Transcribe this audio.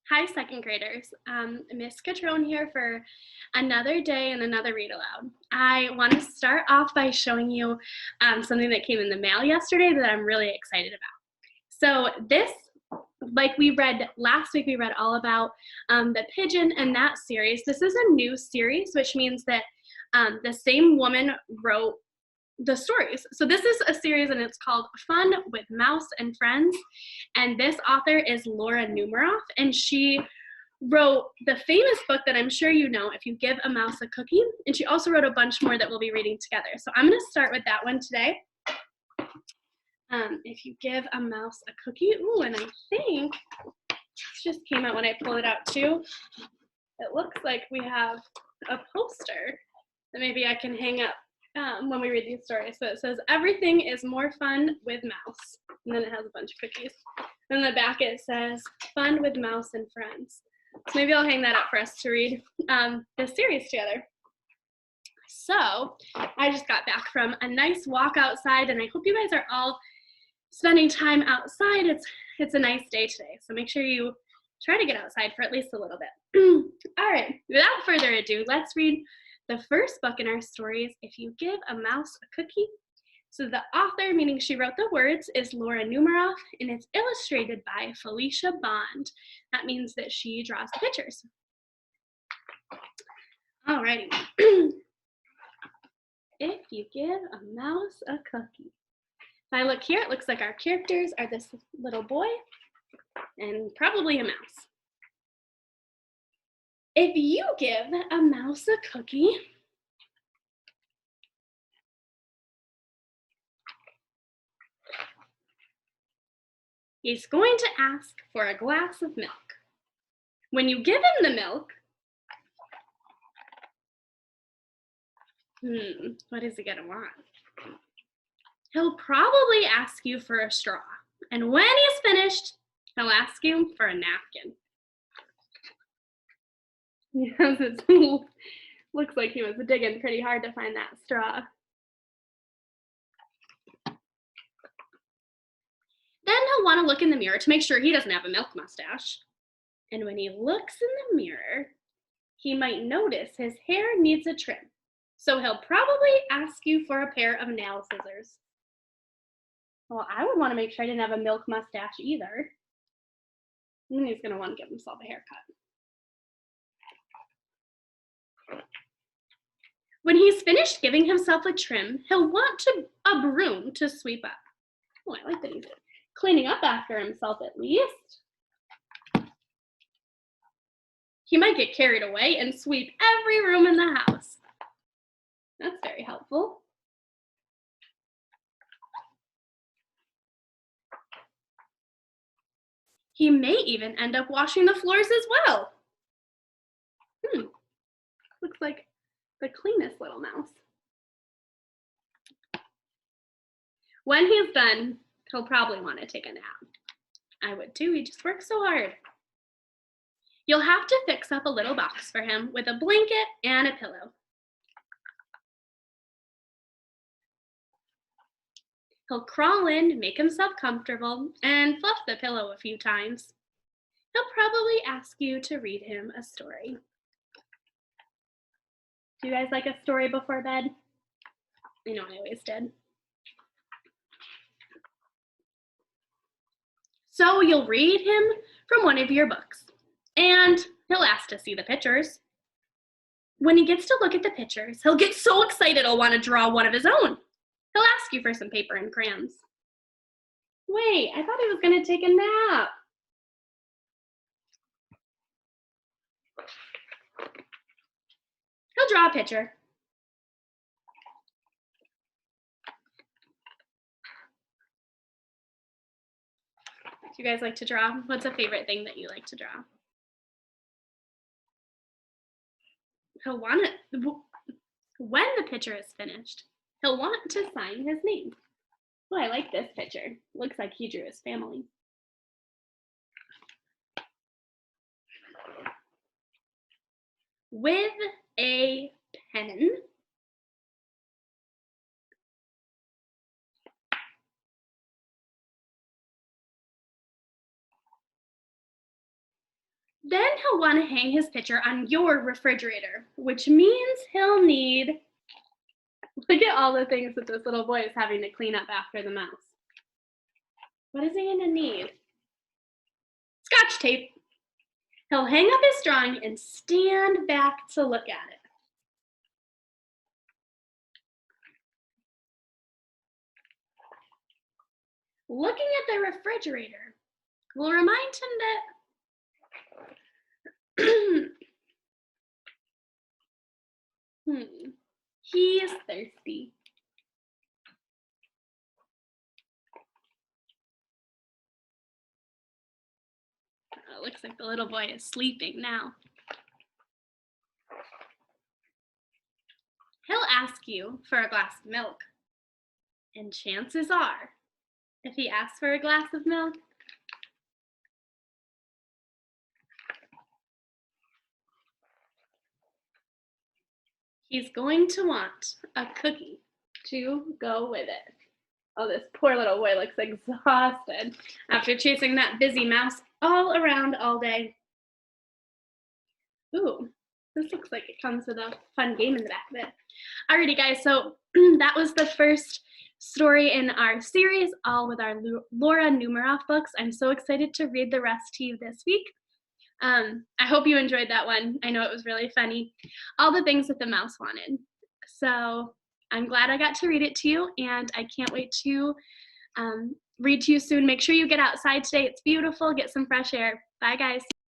Hi, second graders. Miss Catrone here for another day and another read aloud. I want to start off by showing you something that came in the mail yesterday that I'm really excited about. So this, like we read last week, we read all about the pigeon and that series. This is a new series, which means that the same woman wrote the stories. So this is a series and it's called Fun with Mouse and Friends. And this author is Laura Numeroff, and she wrote the famous book that I'm sure you know, If You Give a Mouse a Cookie. And she also wrote a bunch more that we'll be reading together. So I'm going to start with that one today. If You Give a Mouse a Cookie. Ooh, and I think this just came out when I pulled it out too. It looks like we have a poster that maybe I can hang up when we read these stories. So it says, everything is more fun with mouse. And then it has a bunch of cookies. And in the back it says, fun with mouse and friends. So maybe I'll hang that up for us to read this series together. So I just got back from a nice walk outside, and I hope you guys are all spending time outside. It's a nice day today. So make sure you try to get outside for at least a little bit. All right, without further ado, let's read the first book in our stories, If You Give a Mouse a Cookie. So the author, meaning she wrote the words, is Laura Numeroff, and it's illustrated by Felicia Bond. That means that she draws the pictures. Alrighty. If you give a mouse a cookie. If I look here, it looks like our characters are this little boy and probably a mouse. If you give a mouse a cookie, he's going to ask for a glass of milk. When you give him the milk, what is he gonna want? He'll probably ask you for a straw. And when he's finished, he'll ask you for a napkin. Yes, it looks like he was digging pretty hard to find that straw. Then he'll want to look in the mirror to make sure he doesn't have a milk mustache. And when he looks in the mirror, he might notice his hair needs a trim. So he'll probably ask you for a pair of nail scissors. Well, I would want to make sure I didn't have a milk mustache either. And then he's going to want to give himself a haircut. When he's finished giving himself a trim, he'll want a broom to sweep up. Oh, I like that he's cleaning up after himself at least. He might get carried away and sweep every room in the house. That's very helpful. He may even end up washing the floors as well. Looks like the cleanest little mouse. When he's done, he'll probably want to take a nap. I would too, he just works so hard. You'll have to fix up a little box for him with a blanket and a pillow. He'll crawl in, make himself comfortable, and fluff the pillow a few times. He'll probably ask you to read him a story. Do you guys like a story before bed? I know I always did. So you'll read him from one of your books, and he'll ask to see the pictures. When he gets to look at the pictures, he'll get so excited he'll want to draw one of his own. He'll ask you for some paper and crayons. Wait, I thought he was going to take a nap. He'll draw a picture. Do you guys like to draw? What's a favorite thing that you like to draw? He'll want it, when the picture is finished, he'll want to sign his name. Oh, I like this picture. Looks like he drew his family. With a pen, Then he'll want to hang his picture on your refrigerator, which means he'll need, look at all the things that this little boy is having to clean up after the mouse. What is he gonna need? Scotch tape. He'll hang up his drawing and stand back to look at it. Looking at the refrigerator will remind him that he is thirsty. It looks like the little boy is sleeping now. He'll ask you for a glass of milk. And chances are, if he asks for a glass of milk, he's going to want a cookie to go with it. Oh, this poor little boy looks exhausted after chasing that busy mouse all around all day. Ooh, this looks like it comes with a fun game in the back of it. Alrighty, guys, so that was the first story in our series, all with our Laura Numeroff books. I'm so excited to read the rest to you this week. I hope you enjoyed that one. I know it was really funny. All the things that the mouse wanted. So I'm glad I got to read it to you, and I can't wait to read to you soon. Make sure you get outside today. It's beautiful. Get some fresh air. Bye, guys.